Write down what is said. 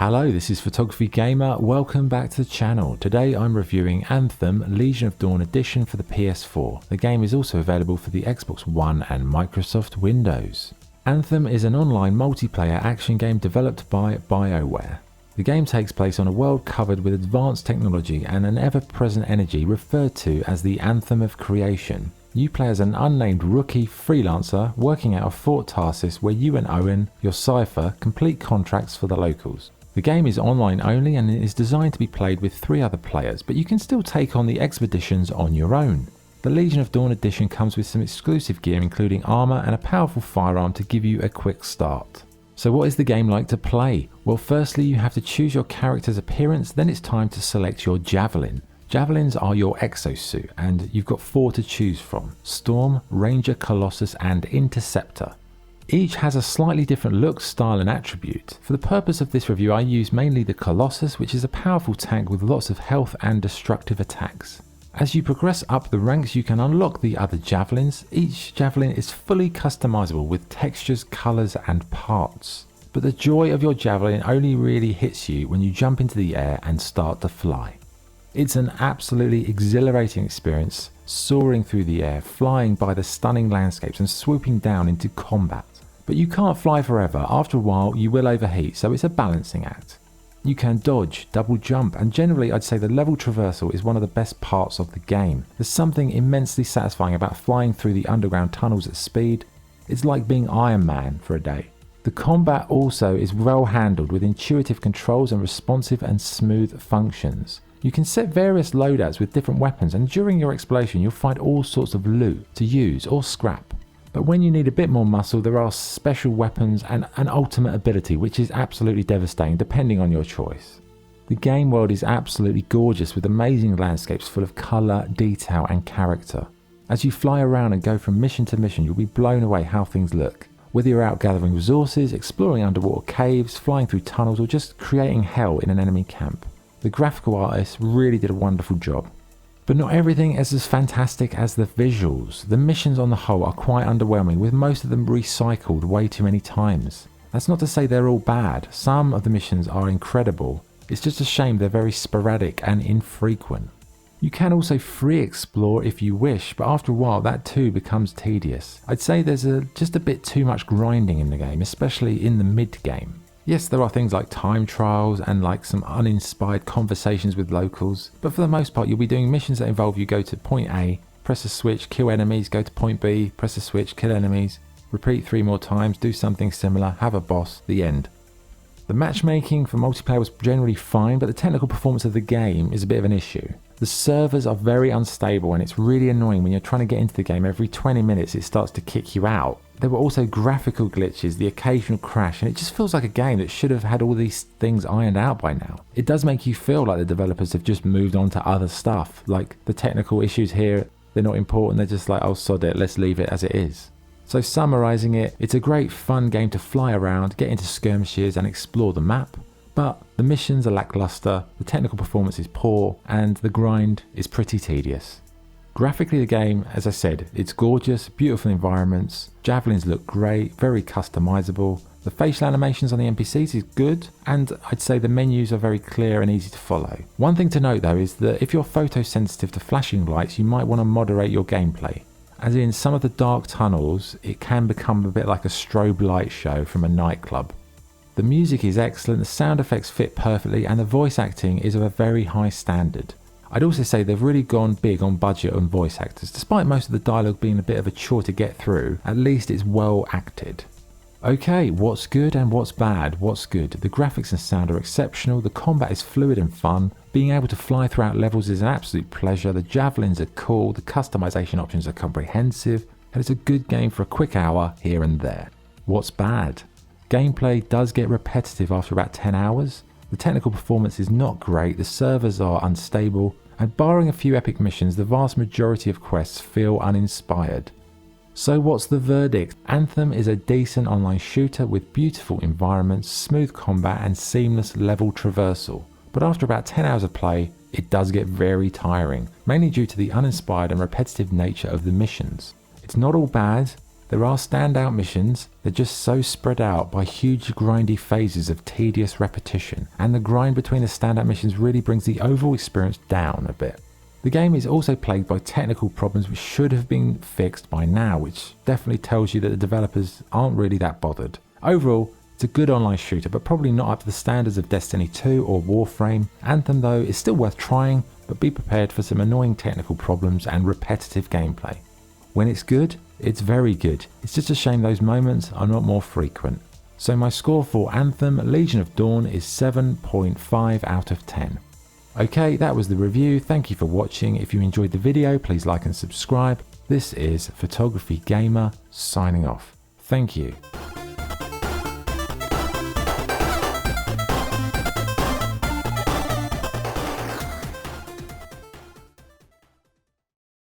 Hello, this is Photography Gamer, welcome back to the channel. Today I'm reviewing Anthem Legion of Dawn Edition for the PS4. The game is also available for the Xbox One and Microsoft Windows. Anthem is an online multiplayer action game developed by BioWare. The game takes place on a world covered with advanced technology and an ever-present energy referred to as the Anthem of Creation. You play as an unnamed rookie freelancer working out of Fort Tarsis where you and Owen, your cipher, complete contracts for the locals. The game is online only and it is designed to be played with 3 other players, but you can still take on the expeditions on your own. The Legion of Dawn edition comes with some exclusive gear including armor and a powerful firearm to give you a quick start. So what is the game like to play? Well, firstly you have to choose your character's appearance, then it's time to select your javelin. Javelins are your exosuit and you've got 4 to choose from: Storm, Ranger, Colossus and Interceptor. Each has a slightly different look, style and attribute. For the purpose of this review I use mainly the Colossus, which is a powerful tank with lots of health and destructive attacks. As you progress up the ranks you can unlock the other javelins. Each javelin is fully customizable with textures, colours and parts. But the joy of your javelin only really hits you when you jump into the air and start to fly. It's an absolutely exhilarating experience, soaring through the air, flying by the stunning landscapes and swooping down into combat. But you can't fly forever, after a while you will overheat, so it's a balancing act. You can dodge, double jump, and generally I'd say the level traversal is one of the best parts of the game. There's something immensely satisfying about flying through the underground tunnels at speed. It's like being Iron Man for a day. The combat also is well handled with intuitive controls and responsive and smooth functions. You can set various loadouts with different weapons and during your exploration you'll find all sorts of loot to use or scrap. But when you need a bit more muscle there are special weapons and an ultimate ability which is absolutely devastating depending on your choice. The game world is absolutely gorgeous with amazing landscapes full of colour, detail and character. As you fly around and go from mission to mission you'll be blown away how things look. Whether you're out gathering resources, exploring underwater caves, flying through tunnels or just creating hell in an enemy camp. The graphical artist really did a wonderful job. But not everything is as fantastic as the visuals. The missions on the whole are quite underwhelming with most of them recycled way too many times. That's not to say they're all bad, some of the missions are incredible, it's just a shame they're very sporadic and infrequent. You can also free explore if you wish, but after a while that too becomes tedious. I'd say there's just a bit too much grinding in the game, especially in the mid game. Yes, there are things like time trials and like some uninspired conversations with locals, but for the most part you'll be doing missions that involve you go to point A, press a switch, kill enemies, go to point B, press a switch, kill enemies, repeat 3 more times, do something similar, have a boss, the end. The matchmaking for multiplayer was generally fine, but the technical performance of the game is a bit of an issue. The servers are very unstable and it's really annoying when you're trying to get into the game. Every 20 minutes it starts to kick you out. There were also graphical glitches, the occasional crash, and it just feels like a game that should have had all these things ironed out by now. It does make you feel like the developers have just moved on to other stuff, like the technical issues here, they're not important, they're just like, oh sod it, let's leave it as it is. So summarising it, it's a great fun game to fly around, get into skirmishes and explore the map, but the missions are lackluster, the technical performance is poor, and the grind is pretty tedious. Graphically the game, as I said, it's gorgeous, beautiful environments, javelins look great, very customizable, the facial animations on the NPCs is good, and I'd say the menus are very clear and easy to follow. One thing to note though is that if you're photosensitive to flashing lights you might want to moderate your gameplay. As in some of the dark tunnels it can become a bit like a strobe light show from a nightclub. The music is excellent, the sound effects fit perfectly and the voice acting is of a very high standard. I'd also say they've really gone big on budget on voice actors. Despite most of the dialogue being a bit of a chore to get through, at least it's well acted. Okay, what's good and what's bad? What's good? The graphics and sound are exceptional, the combat is fluid and fun, being able to fly throughout levels is an absolute pleasure, the javelins are cool, the customization options are comprehensive, and it's a good game for a quick hour here and there. What's bad? Gameplay does get repetitive after about 10 hours. The technical performance is not great, the servers are unstable, and barring a few epic missions, the vast majority of quests feel uninspired. So what's the verdict? Anthem is a decent online shooter with beautiful environments, smooth combat and seamless level traversal. But after about 10 hours of play, it does get very tiring, mainly due to the uninspired and repetitive nature of the missions. It's not all bad, There are standout missions, they're just so spread out by huge grindy phases of tedious repetition, and the grind between the standout missions really brings the overall experience down a bit. The game is also plagued by technical problems which should have been fixed by now, which definitely tells you that the developers aren't really that bothered. Overall, it's a good online shooter, but probably not up to the standards of Destiny 2 or Warframe. Anthem though is still worth trying, but be prepared for some annoying technical problems and repetitive gameplay. When it's good, it's very good. It's just a shame those moments are not more frequent. So my score for Anthem Legion of Dawn is 7.5 out of 10. Okay, that was the review. Thank you for watching. If you enjoyed the video, please like and subscribe. This is Photography Gamer signing off. Thank you.